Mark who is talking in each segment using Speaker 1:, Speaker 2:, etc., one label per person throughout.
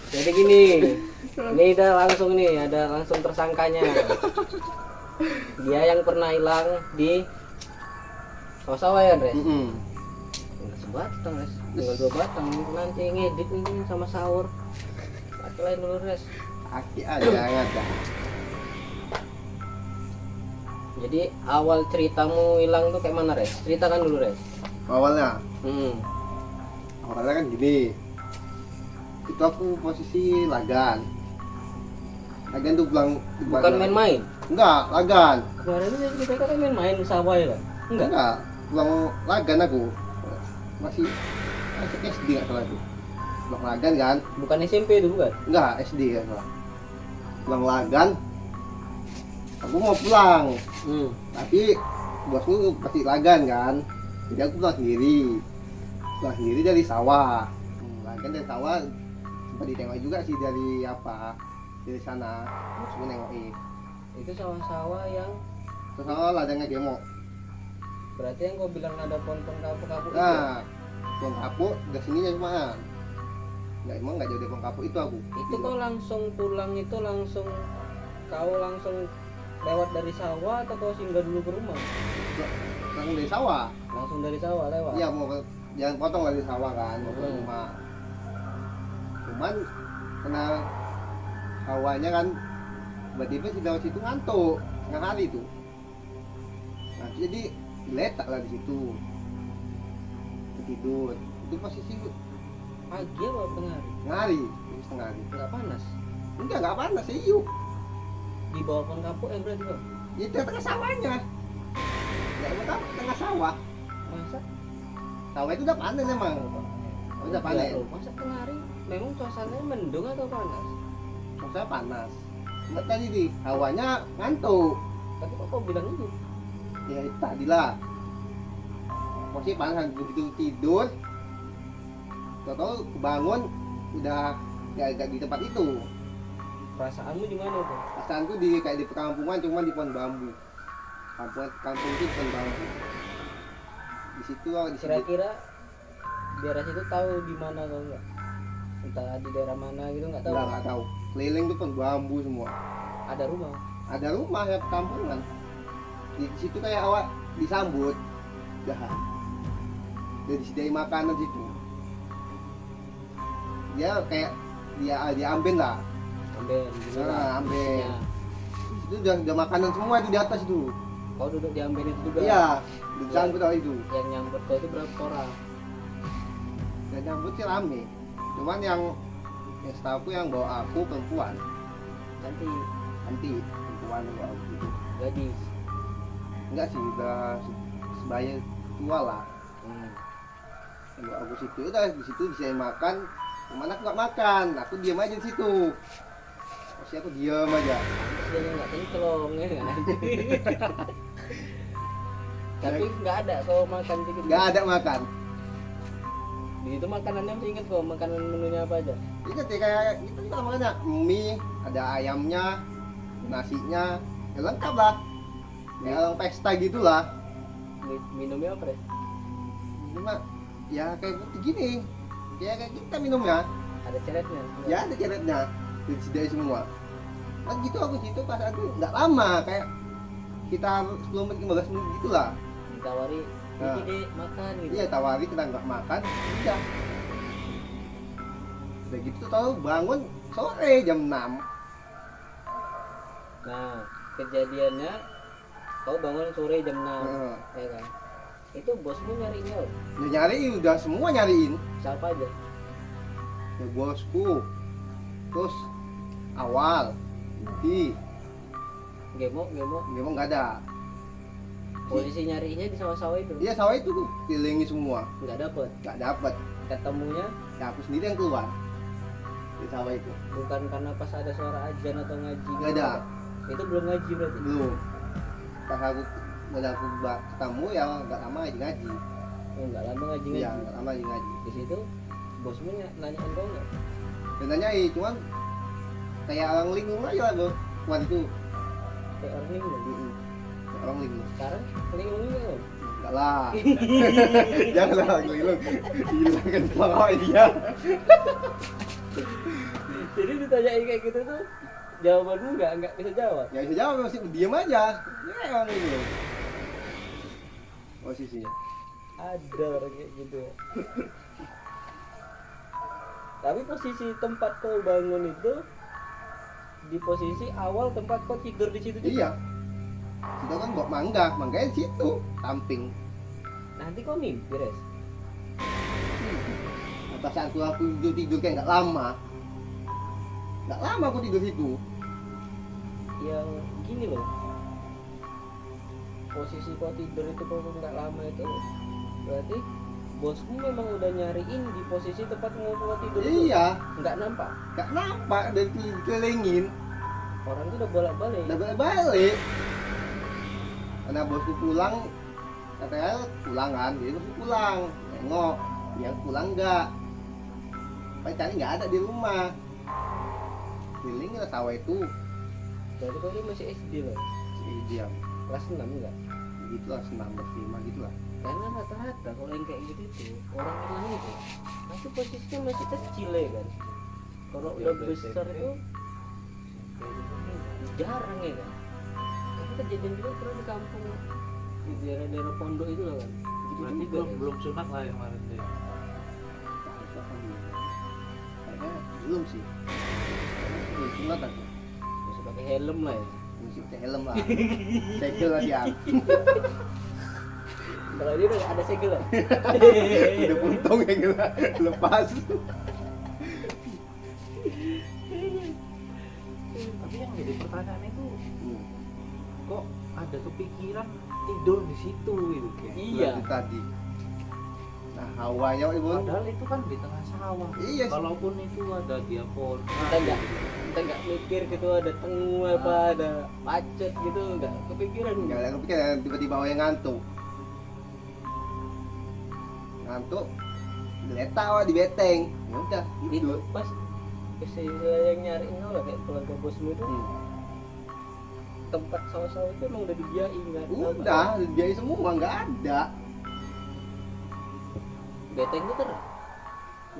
Speaker 1: Jadi gini, ini ada langsung tersangkanya. Dia yang pernah hilang di sawah ya, Res? Enggak sebatang, Res. Tinggal 2 batang. Nanti ngedit ini sama sahur. Pakai lain dulu, Res.
Speaker 2: Aki aja ada.
Speaker 1: Jadi awal ceritamu hilang tuh kayak mana, Res? Ceritakan dulu, Res.
Speaker 2: Awalnya
Speaker 1: Hmm.
Speaker 2: kan gini. Itu aku posisi lagan tuh pulang.
Speaker 1: Bukan main-main.
Speaker 2: Enggak, lagan.
Speaker 1: Kemarin itu kita kan main-main di sawah ya, kan?
Speaker 2: Enggak, pulang lagan aku. Masih SD enggak salah tuh. Pulang lagan kan?
Speaker 1: Bukan SMP itu bukan?
Speaker 2: Enggak, SD kan salah. Pulang lagan. Aku mau pulang, tapi bosku pasti lagan kan. Jadi aku pulang sendiri dari sawah. Lagan dari sawah sempat ditengok juga sih dari dari sana. Bosku nengokin.
Speaker 1: Itu sawah-sawah yang
Speaker 2: Sawah ladangnya gemok.
Speaker 1: berarti yang kau bilang ada pohon-pohon kapuk-kapuk itu.
Speaker 2: Nah, pohon kapuk dari sini ya cuma. Emang nggak jauh dari pohon kapuk itu aku.
Speaker 1: Itu kau langsung pulang itu langsung lewat dari sawah atau kau singgah dulu ke rumah?
Speaker 2: Langsung dari sawah.
Speaker 1: Langsung dari sawah lewat.
Speaker 2: Iya, jangan potong dari sawah kan, mau ke rumah. Cuman kena sawahnya kan tiba-tiba si lewat situ ngantuk tengah hari itu. Nah, jadi letak lah di situ. Tidur. Itu posisi
Speaker 1: Pagi apa tengah hari?
Speaker 2: tengah hari, setengah hari.
Speaker 1: Enggak panas.
Speaker 2: Enggak panas, iu.
Speaker 1: Di bawah pohon kapuk berarti kau.
Speaker 2: Itu tengah sawahnya. Enggak mau tahu tengah sawah.
Speaker 1: Masa?
Speaker 2: Sawah itu udah panen emang. Udah panen.
Speaker 1: Iya, masa tengah hari memang suasananya mendung atau panas?
Speaker 2: Maksudnya panas. Cuma tadi hawanya ngantuk.
Speaker 1: Tapi kok kau bilang itu?
Speaker 2: Ya itu tadi lah. Posisi panas begitu tidur. Tahu kebangun udah gak di tempat itu.
Speaker 1: Perasaanmu gimana tuh?
Speaker 2: Perasaanku kayak di perkampungan cuma di pohon bambu. Kampung itu pohon bambu. Di situ
Speaker 1: Kira-kira daerah situ tahu di mana kau enggak? Entah di daerah mana gitu enggak tahu.
Speaker 2: Enggak tahu. Keliling tuh pohon bambu semua.
Speaker 1: Ada rumah.
Speaker 2: Ada rumah ya perkampungan. Di situ kayak awak disambut. Dah. Dari disediain makanan situ. Dia kayak dia amben lah.
Speaker 1: Ambil.
Speaker 2: Amben. Itu udah makanan semua itu di atas itu.
Speaker 1: Kau duduk di amben itu juga?
Speaker 2: Iya, disambut sama itu.
Speaker 1: Yang nyambut kau itu berapa orang?
Speaker 2: Yang nyambut sih rame. Cuman yang setahu yang bawa aku perempuan.
Speaker 1: Nanti
Speaker 2: Perempuan yang bawa aku itu.
Speaker 1: gadis.
Speaker 2: Enggak sih, udah sebaya tua lah. Yang bawa aku situ udah di situ bisa makan. Cuman aku nggak makan, aku diam aja di situ. Masih aku diam aja.
Speaker 1: Dia nggak kencelong ya kan? Tapi nggak ada kau makan dikit.
Speaker 2: Nggak ada makan.
Speaker 1: Di situ makanannya masih inget kok makanan menunya apa aja?
Speaker 2: Ingat ya kayak gitu kita makannya mie, ada ayamnya, nasinya, ya lengkap lah. Kayak orang pesta gitulah.
Speaker 1: Minumnya apa deh?
Speaker 2: Cuma ya kayak putih gini. Kayak kita minumnya.
Speaker 1: Ada ceretnya?
Speaker 2: Ya ada ceretnya. Disediain semua. Kan gitu aku situ pas aku nggak lama kayak kita 10 menit 15 menit gitulah.
Speaker 1: Ditawari,
Speaker 2: Nah.
Speaker 1: ini deh makan gitu.
Speaker 2: Iya tawari kita nggak makan, udah. Udah gitu tahu bangun sore jam 6.
Speaker 1: Nah, kejadiannya kau bangun sore jam 6, ya kan? Itu bosmu nyarinya loh.
Speaker 2: Ya nyari udah semua nyariin.
Speaker 1: Siapa aja?
Speaker 2: Ya bosku. Terus awal di
Speaker 1: Gemok.
Speaker 2: memang nggak ada.
Speaker 1: Polisi nyarinya di sawah-sawah itu.
Speaker 2: Iya sawah itu tuh kelilingi semua,
Speaker 1: Nggak dapet.
Speaker 2: nggak dapat.
Speaker 1: Ketemunya
Speaker 2: Ya aku sendiri yang keluar di sawah itu.
Speaker 1: bukan karena pas ada suara ajan atau ngaji.
Speaker 2: Nggak ada.
Speaker 1: Itu belum ngaji berarti.
Speaker 2: Belum. Pas aku ketemu ya nggak lama ngaji.
Speaker 1: Oh, nggak lama ngaji.
Speaker 2: Iya nggak lama ngaji.
Speaker 1: Di situ bosmu nanyain kau nggak?
Speaker 2: Dan nanyain cuman kayak orang linglung aja lah bro. Kemarin itu
Speaker 1: Kayak orang linglung.
Speaker 2: kayak orang linglung.
Speaker 1: Sekarang linglung juga loh.
Speaker 2: Enggak lah. Jangan lah linglung. Hilangkan suara dia.
Speaker 1: Jadi ditanyain kayak gitu tuh jawabanmu nggak bisa jawab.
Speaker 2: Ya bisa jawab, masih diam aja. Ya kan itu posisinya.
Speaker 1: Ada orang kayak gitu ya. Tapi posisi tempat kau bangun itu di posisi awal tempat kau tidur di situ juga.
Speaker 2: Iya. Situ kan buat mangganya di situ, samping.
Speaker 1: Nanti kau mimpi, Res.
Speaker 2: Atas aku tidur kayak nggak lama aku tidur situ.
Speaker 1: Yang gini loh, posisi kau tidur itu kalau nggak lama itu berarti bosmu memang udah nyariin di posisi tempat kau tidur itu.
Speaker 2: Iya,
Speaker 1: Nggak nampak.
Speaker 2: dan dikelilingin.
Speaker 1: Orang itu udah bolak-balik.
Speaker 2: Udah balik. Karena bosku pulang, katanya pulang kan, jadi bosku pulang, nengok, dia pulang nggak, cari nggak ada di rumah. Keliling ke sawah itu.
Speaker 1: Berarti kau ini masih SD loh.
Speaker 2: Diam.
Speaker 1: Kelas 6 enggak?
Speaker 2: Gitulah, 1905 gitulah.
Speaker 1: Karena rata-rata kalau yang kayak gitu tuh orang hilang itu masih posisinya masih kecil ya kan. Kalau udah besar itu jarang ya kan. Karena kejadian juga pernah di kampung di daerah-daerah pondok itu loh kan. Gitu
Speaker 3: Berarti
Speaker 1: juga,
Speaker 3: belum sunat lah yang kemarin deh.
Speaker 2: Kayaknya belum sih. Belum sunat aku.
Speaker 1: masih pakai helm lah ya.
Speaker 2: Mesti pakai helm lah. Segel lah siang.
Speaker 1: Kalau dia udah ada segel lah.
Speaker 2: Udah puntung ya gitu. Lepas.
Speaker 3: Tapi yang jadi pertanyaan itu kok ada kepikiran tidur di situ gitu kayak.
Speaker 1: Iya.
Speaker 2: Berarti tadi. Nah, hawanya ibu.
Speaker 3: Padahal itu kan di tengah sawah.
Speaker 2: Iya.
Speaker 3: Kalaupun itu ada dia pohon.
Speaker 1: Kita nggak mikir gitu ada tengu apa ada macet gitu nggak kepikiran.
Speaker 2: Enggak ada kepikiran, tiba-tiba awalnya ngantuk. Geletak awak di beteng. Ya udah,
Speaker 1: Itu
Speaker 2: gitu.
Speaker 1: pas istilah yang nyariin kau lah kayak keluarga bosmu itu tempat sawah-sawah itu emang udah dibiayain kan?
Speaker 2: Udah, biaya semua nggak ada.
Speaker 1: Beteng itu kan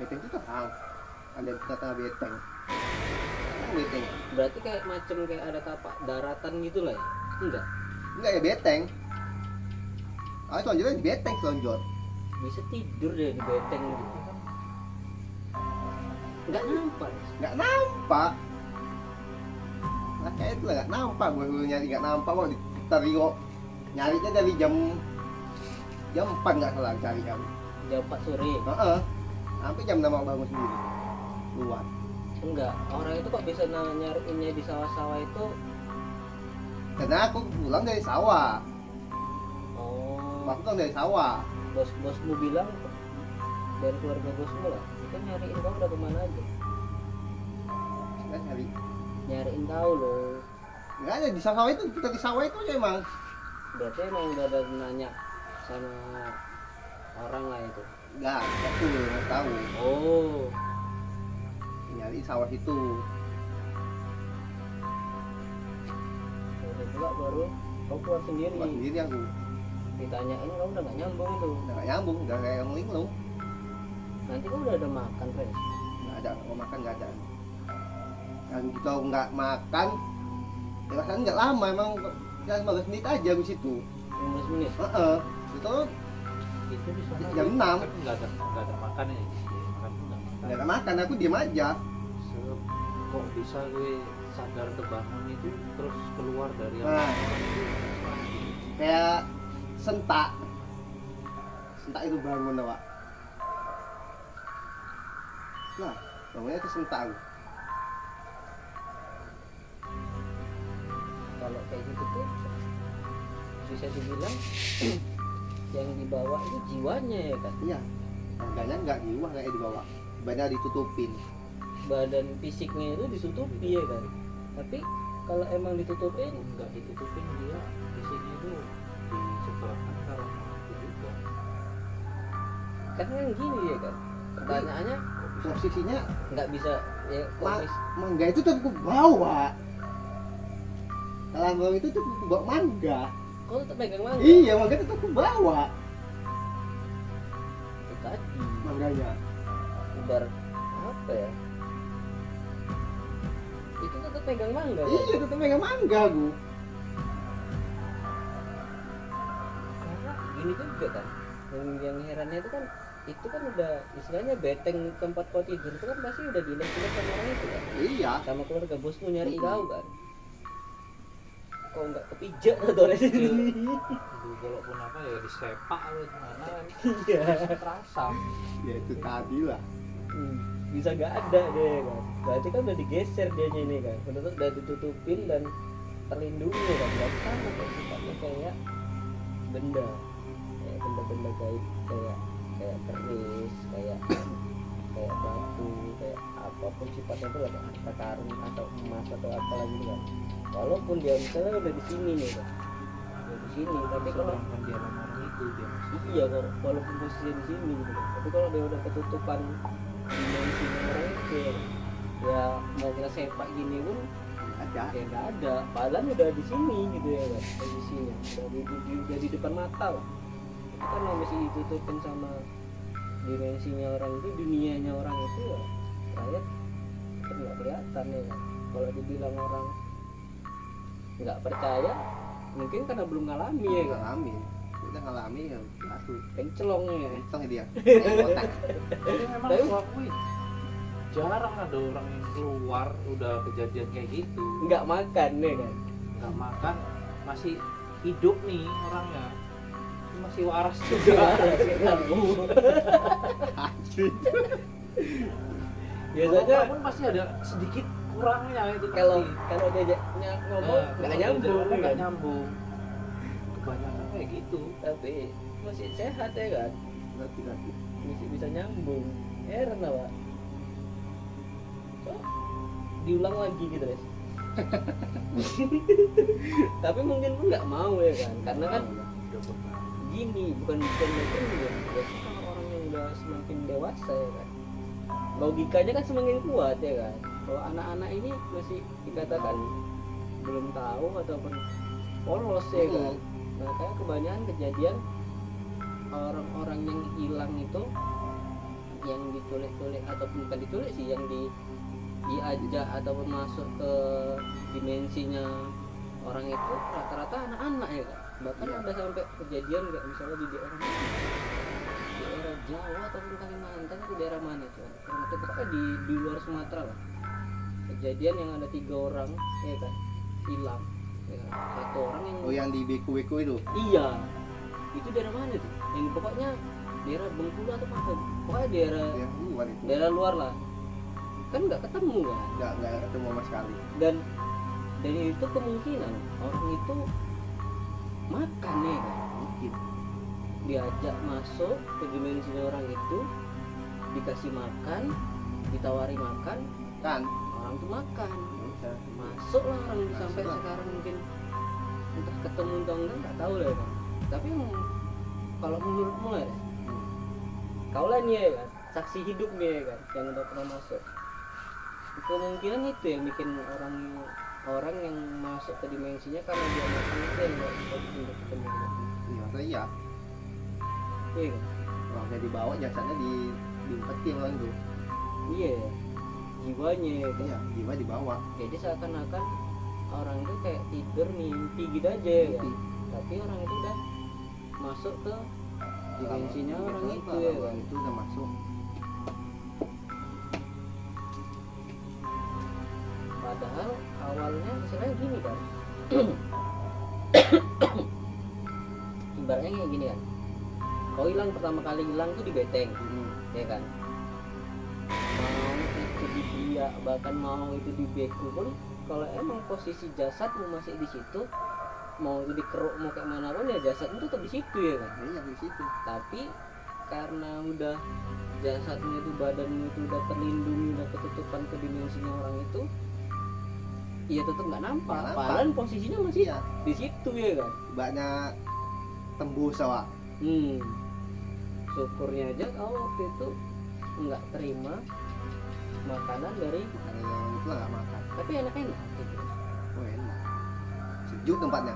Speaker 2: Beteng itu terang. Ada di tengah beteng. Beteng.
Speaker 1: berarti kayak macam kayak ada tapak daratan gitu lah ya?
Speaker 2: Enggak ya beteng. Ah, selonjornya di beteng selonjor.
Speaker 1: Bisa tidur deh di beteng gitu. Nggak nampak.
Speaker 2: Nggak nampak. Nah kayak itu lah nggak nampak. Gue nyari nggak nampak kok. Kita Rio nyarinya dari jam 4 nggak salah cari kan.
Speaker 1: Jam 4 sore.
Speaker 2: Sampai jam 6 bangun sendiri. Keluar.
Speaker 1: Enggak, orang itu kok bisa nyariinnya di sawah-sawah itu?
Speaker 2: Karena aku pulang dari sawah.
Speaker 1: Oh,
Speaker 2: Aku pulang dari sawah.
Speaker 1: bosmu bilang dari keluarga bosmu lah, kita nyariin kau udah kemana aja?
Speaker 2: Nggak nyari.
Speaker 1: Nyariin tahu loh.
Speaker 2: Nggak ada di sawah itu. Kita di sawah itu aja emang.
Speaker 1: Berarti emang udah ada nanya sama orang lah itu.
Speaker 2: Nggak. Aku nggak tahu.
Speaker 1: Oh,
Speaker 2: Nyari sawah itu.
Speaker 1: udah pula baru kau keluar sendiri.
Speaker 2: Keluar sendiri aku.
Speaker 1: Ditanyain kau udah nggak nyambung tuh.
Speaker 2: Nggak nyambung. Udah kayak yang linglung.
Speaker 1: Nanti kau udah ada makan Res.
Speaker 2: Nggak ada. Mau makan nggak ada. Dan kita nggak makan. Ya kan nggak lama emang. Ya 15 menit aja di situ.
Speaker 1: 15 menit.
Speaker 2: Itu
Speaker 3: Itu di sana
Speaker 2: Jam 6.
Speaker 3: kan nggak ada makan ya. Makan nggak makan.
Speaker 2: nggak ada makan. Aku diem aja.
Speaker 3: Kok bisa gue sadar terbangun itu terus keluar dari
Speaker 2: Nah.
Speaker 3: orang itu?
Speaker 2: Kayak sentak itu bangun Pak. Nah bangunnya itu sentak aku.
Speaker 1: Kalau kayak gitu tuh bisa dibilang yang dibawa itu jiwanya ya kan?
Speaker 2: Iya. Harganya nggak jiwa kayak di bawah. Banyak ditutupin.
Speaker 1: Badan fisiknya itu ditutupi ya kan? Tapi kalau emang ditutupin
Speaker 3: Nggak ditutupin dia di sini itu di sebelah kan kalau itu juga.
Speaker 1: kan gini ya kan? Pertanyaannya
Speaker 2: Posisinya
Speaker 1: nggak bisa ya
Speaker 2: mangga itu tetap ke bawah. Kalau bawah itu tetap ke bawah mangga.
Speaker 1: kau tetap pegang mangga.
Speaker 2: Iya, mangga tetap ke bawah
Speaker 1: Itu tadi
Speaker 2: mangganya.
Speaker 1: ibar apa ya? megang mangga.
Speaker 2: Iya, tetap megang mangga gua.
Speaker 1: Karena gini juga kan, yang herannya itu kan udah istilahnya beteng tempat kau tidur itu kan pasti udah diles-les sama orang itu kan,
Speaker 2: Iya.
Speaker 1: sama keluarga bosmu nyari kau kan, kau nggak kepijak atau apa sih?
Speaker 3: Walaupun apa ya disepak atau gimana kan.
Speaker 1: Iya.
Speaker 3: Terasa.
Speaker 2: Ya itu tadi lah.
Speaker 1: Bisa gak ada deh kan, berarti kan udah digeser dianya ini kan, udah ditutupin dan terlindungi kan, berarti sama kayak sifatnya kayak benda-benda gaib, kayak keris, kayak batu, kayak apapun sifatnya itu lah, harta karun atau emas atau apa lagi kan, walaupun dia misalnya udah di sini nih kan, udah di sini, tapi kalau
Speaker 3: kan dia orang itu dia masih
Speaker 1: iya walaupun posisinya di sini gitu kan, tapi kalau dia udah ketutupan dimensinya orang itu ya mau kita sepak gini pun
Speaker 2: Ada.
Speaker 1: ya nggak ada, padahal udah di sini gitu ya kan, posisinya udah di depan mata lah, itu kan masih ditutupin sama dimensinya orang itu, dunianya orang itu ya rakyat kan nggak kelihatan ya kan. Kalau dibilang orang nggak percaya mungkin karena belum ngalami ya kan,
Speaker 2: Ngalamin. Udah ngalamin ya batu.
Speaker 1: kencelongnya ya.
Speaker 2: Kenceng dia. Otak.
Speaker 3: jadi memang
Speaker 1: Tapi-
Speaker 3: aku akui jarang ada orang yang keluar udah kejadian kayak gitu
Speaker 1: Nggak makan ya kan.
Speaker 3: nggak makan masih hidup nih orangnya masih waras
Speaker 1: Juga
Speaker 3: juga
Speaker 1: kamu.
Speaker 2: Asli.
Speaker 1: Biasanya
Speaker 3: walaupun pasti ada sedikit kurangnya itu
Speaker 1: kalau
Speaker 3: pasti.
Speaker 1: diajak ngomong nggak nyambung
Speaker 3: nggak
Speaker 1: kan.
Speaker 3: nyambung kebanyakan kayak gitu
Speaker 1: Tapi masih sehat ya kan,
Speaker 2: Berarti.
Speaker 1: masih bisa nyambung. Heran lah Pak. So, diulang lagi gitu guys. Tapi mungkin pun nggak mau ya kan, karena kan
Speaker 3: udah pernah
Speaker 1: gini, bukan mungkin ya. Biasanya kalau orang yang udah semakin dewasa ya kan, logikanya kan semakin kuat ya kan. Kalau anak-anak ini masih dikatakan belum tahu ataupun polos ya kan. Nah kayak kebanyakan kejadian orang-orang yang hilang itu, yang diculik-culik ataupun bukan diculik sih, yang diajak ataupun masuk ke dimensinya orang itu rata-rata anak-anak ya kan. Bahkan ada sampai kejadian kayak misalnya di daerah Jawa ataupun Kalimantan, itu daerah mana itu kan, itu pokoknya di luar Sumatera lah, kejadian yang ada 3 orang ya kan hilang ya kan. Satu orang yang
Speaker 2: Oh yang di beku-beku itu.
Speaker 1: iya, itu daerah mana tuh, yang pokoknya daerah Bengkulu atau apa, pokoknya
Speaker 2: Yang luar itu.
Speaker 1: daerah luar lah, kan nggak ketemu kan.
Speaker 2: Enggak ketemu sama sekali.
Speaker 1: Dan dari itu kemungkinan orang itu makan ya kan,
Speaker 2: Mungkin.
Speaker 1: diajak masuk ke dimensinya orang itu, dikasih makan, ditawari makan,
Speaker 2: Kan.
Speaker 1: orang tuh makan,
Speaker 2: Bisa.
Speaker 1: masuk lah orang itu. Sampai
Speaker 2: Masuk lah.
Speaker 1: sekarang mungkin entah ketemu atau enggak nggak tahu lah ya kan. Tapi kalau menurutmu ya, kau lah nih ya kan, saksi hidup nih ya kan, yang udah pernah masuk, kemungkinan itu yang bikin orang yang masuk ke dimensinya karena dia makan itu yang nggak bisa ketemu.
Speaker 2: Iya, masa iya.
Speaker 1: Iya kan?
Speaker 2: Orangnya dibawa, jasadnya diumpetin orang itu.
Speaker 1: Iya, jiwanya ya kan.
Speaker 2: Iya, jiwa dibawa.
Speaker 1: Jadi seakan-akan orang itu kayak tidur mimpi gitu aja ya kan. Tapi orang itu udah masuk ke dimensinya orang itu ya kan.
Speaker 2: Orang itu udah masuk.
Speaker 1: Padahal awalnya misalnya gini kan. Ibaratnya kayak gini kan. Kau hilang pertama kali hilang tuh di beteng, ya kan. Mau itu di biak, bahkan mau itu di beku pun, kalau emang posisi jasadmu masih di situ, mau itu dikeruk mau kayak mana pun ya jasadmu tetap di situ ya kan.
Speaker 2: Iya, di situ.
Speaker 1: Tapi karena udah jasadmu itu, badanmu itu udah terlindungi, udah ketutupan ke dimensinya orang itu, ya tetap nggak nampak.
Speaker 2: Nggak nampak.
Speaker 1: Padahal posisinya masih
Speaker 2: Iya,
Speaker 1: di situ ya kan.
Speaker 2: banyak tembus awak.
Speaker 1: Syukurnya aja kau waktu itu nggak terima makanan dari,
Speaker 2: Kalau yang itu lah nggak makan.
Speaker 1: tapi enak-enak gitu.
Speaker 2: Oh enak. Sejuk tempatnya.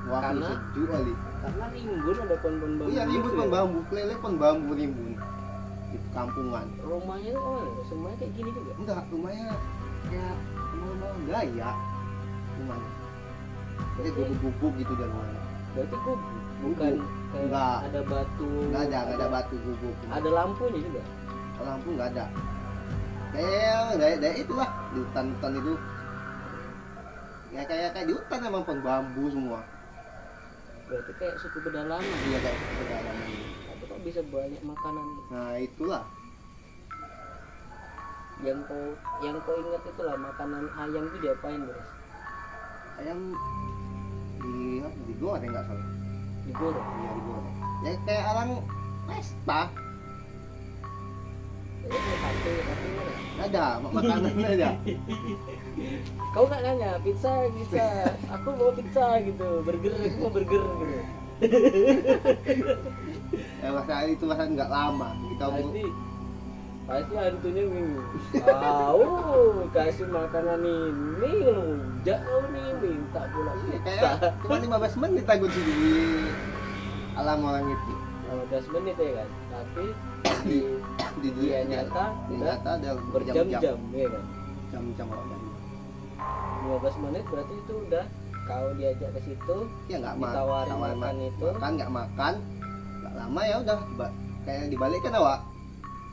Speaker 2: Wah,
Speaker 1: Karena-
Speaker 2: sejuk kali.
Speaker 1: Karena rimbun, ada pohon-pohon bambu.
Speaker 2: Iya, rimbun
Speaker 1: gitu
Speaker 2: pun
Speaker 1: ya.
Speaker 2: bambu, kelele pun bambu rimbun. Di kampungan.
Speaker 1: Rumahnya tuh semuanya kayak gini juga.
Speaker 2: Enggak, rumahnya kayak mau gaya gimana kayak gubuk-gubuk gitu dan mana
Speaker 1: Berarti gubuk, bukan kayak
Speaker 2: Enggak.
Speaker 1: ada batu.
Speaker 2: nggak ada batu gubuk
Speaker 1: Ada lampunya juga.
Speaker 2: lampu nggak ada kayak itulah di hutan itu ya kayak di hutan emang pohon bambu semua
Speaker 1: Berarti kayak suku pedalaman.
Speaker 2: iya kayak pedalaman
Speaker 1: Tapi kok bisa banyak makanan
Speaker 2: nah itulah
Speaker 1: yang kau ingat itulah makanan ayam itu diapain, Bos?
Speaker 2: ayam digoreng nggak salah
Speaker 1: Digoreng.
Speaker 2: iya digoreng ya kayak orang pesta
Speaker 1: Jadi kayak sate mana?
Speaker 2: nggak ada makanan nggak ada
Speaker 1: Kau nggak nanya pizza, aku mau pizza gitu, burger, aku mau burger gitu.
Speaker 2: ya masa itu masa nggak lama kita mau
Speaker 1: Pasti hantunya minggu. Tahu kasih makanan ini ngelunjak kau nih minta pula
Speaker 2: Iya,
Speaker 1: pizza.
Speaker 2: kayak cuma 15 menit aku sih di alam orang itu
Speaker 1: 15 menit ya kan, tapi
Speaker 2: di
Speaker 1: dia nyata udah
Speaker 2: nyata ada
Speaker 1: berjam-jam ya kan.
Speaker 2: jam-jam orang
Speaker 1: 15 menit berarti itu udah kau diajak ke situ,
Speaker 2: ya nggak
Speaker 1: ditawarin makan itu.
Speaker 2: makan nggak makan nggak lama ya udah kayak dibalikkan awak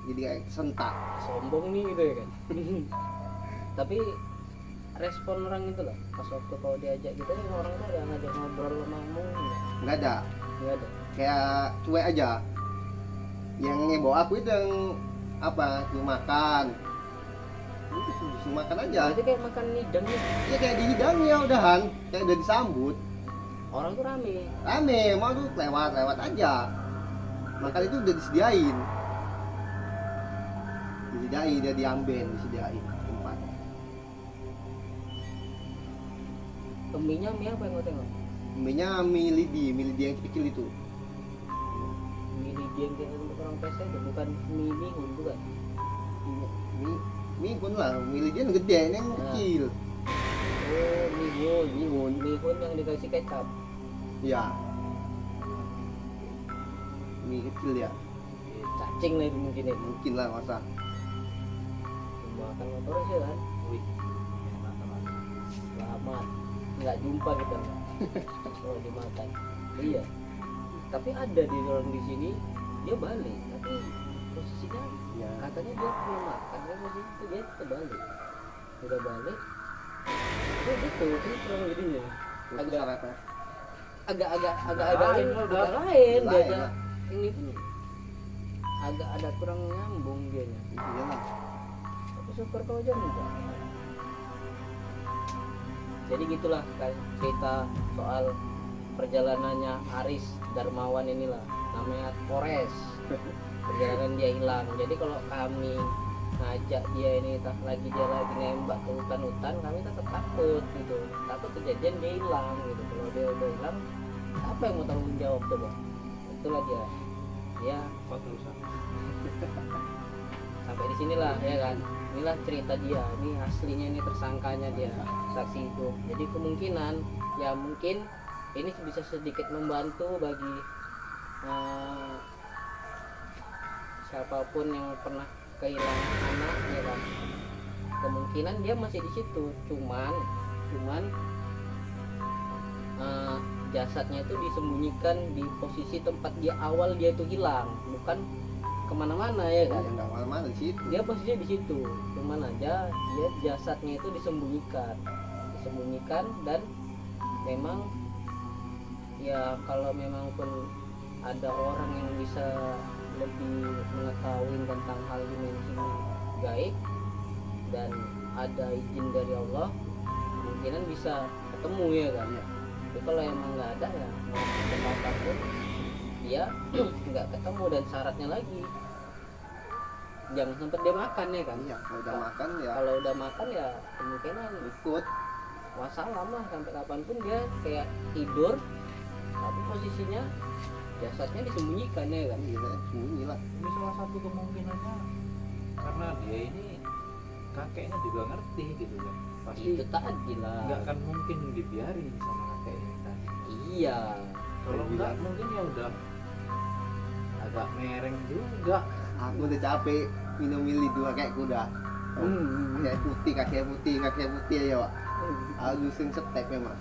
Speaker 2: jadi kayak sentak
Speaker 1: Sombong nih gitu ya kan. Tapi respon orang itu lah pas waktu kau diajak gitu nih, orang tuh ada ngajak ngobrol ngomong
Speaker 2: nggak ada
Speaker 1: nggak ada.
Speaker 2: kayak cuek aja yang bawa aku itu yang apa tuh makan itu suruh makan aja
Speaker 1: Berarti kayak makan nidang ya.
Speaker 2: ya kayak dihidangin ya udahan kayak udah disambut
Speaker 1: Orang tuh
Speaker 2: rame mau tuh lewat aja makan itu udah disediain dia diambil disediain tempat
Speaker 1: mie-nya mie apa yang kau tengok?
Speaker 2: mie-nya mie lidi yang kecil itu
Speaker 1: Mie yang kayak untuk orang pesek itu bukan mie mihun bukan?
Speaker 2: mie pun lah mie lidi yang gede ini yang
Speaker 1: Nah.
Speaker 2: kecil
Speaker 1: Oh mihun yang dikasih kecap.
Speaker 2: ya mie kecil ya
Speaker 1: Cacing lah itu mungkin ya.
Speaker 2: mungkin lah masa
Speaker 1: Makan motor sih kan.
Speaker 3: Wih, enak banget.
Speaker 1: Selamat. Nggak jumpa kita. Kalau dimakan. Iya. Tapi ada di orang di sini dia balik, tapi posisinya
Speaker 2: ya
Speaker 1: katanya dia belum makan, tapi posisi itu dia terbalik. Udah balik. Oh gitu, itu kurang jadinya.
Speaker 2: itu syaratnya
Speaker 1: Agak
Speaker 3: Lain lah, udah.
Speaker 1: lain dia
Speaker 2: Lain
Speaker 1: aja.
Speaker 2: lah.
Speaker 1: Ini pun agak ada kurang nyambung dianya.
Speaker 2: iya lah
Speaker 1: Tapi syukur kau aja enggak. Jadi gitulah kan cerita soal perjalanannya Aris Darmawan inilah, namanya Polres. Perjalanan dia hilang. Jadi kalau kami ngajak dia ini lagi nembak ke hutan-hutan, kami tetap takut gitu. Takut kejadian dia hilang gitu. Kalau dia udah hilang, apa yang mau tanggung jawab coba? Itulah dia. Ya
Speaker 3: Kok terusan?
Speaker 1: sampai di sinilah ya kan. Inilah cerita dia. Ini aslinya, ini tersangkanya dia, saksi hidup. Jadi kemungkinan ya mungkin ini bisa sedikit membantu bagi siapapun yang pernah kehilangan anak ya kan. Kemungkinan dia masih di situ, cuman jasadnya itu disembunyikan di posisi tempat dia awal dia itu hilang, bukan kemana-mana ya kan.
Speaker 2: nggak mana di situ
Speaker 1: Dia posisinya di situ, cuman aja dia jasadnya itu disembunyikan dan memang ya kalau memang pun ada orang yang bisa lebih mengetahui tentang hal dimensi gaib dan ada izin dari Allah, kemungkinan bisa ketemu ya kan.
Speaker 2: Iya.
Speaker 1: Tapi kalau emang nggak ada ya mau ketemu apapun dia nggak ketemu, dan syaratnya lagi jangan sampai dia makan ya kan.
Speaker 2: iya kalau udah makan ya
Speaker 1: Kalau udah makan ya kemungkinan
Speaker 2: ikut
Speaker 1: wassalam lah, sampai kapanpun dia kayak tidur tapi posisinya jasadnya disembunyikan ya kan.
Speaker 2: iya sembunyi lah
Speaker 3: Ini salah satu kemungkinannya karena dia ini kakeknya juga ngerti gitu kan. Pasti
Speaker 1: Itu tadi lah.
Speaker 3: nggak akan mungkin dibiarin sama kakeknya kan.
Speaker 1: Iya.
Speaker 3: Kalau enggak mungkin ya udah agak mereng juga.
Speaker 2: aku udah capek minum mili dua kayak kuda Kaki putih, kaki putih, kaki putih ya, Pak. Aku sering setek memang.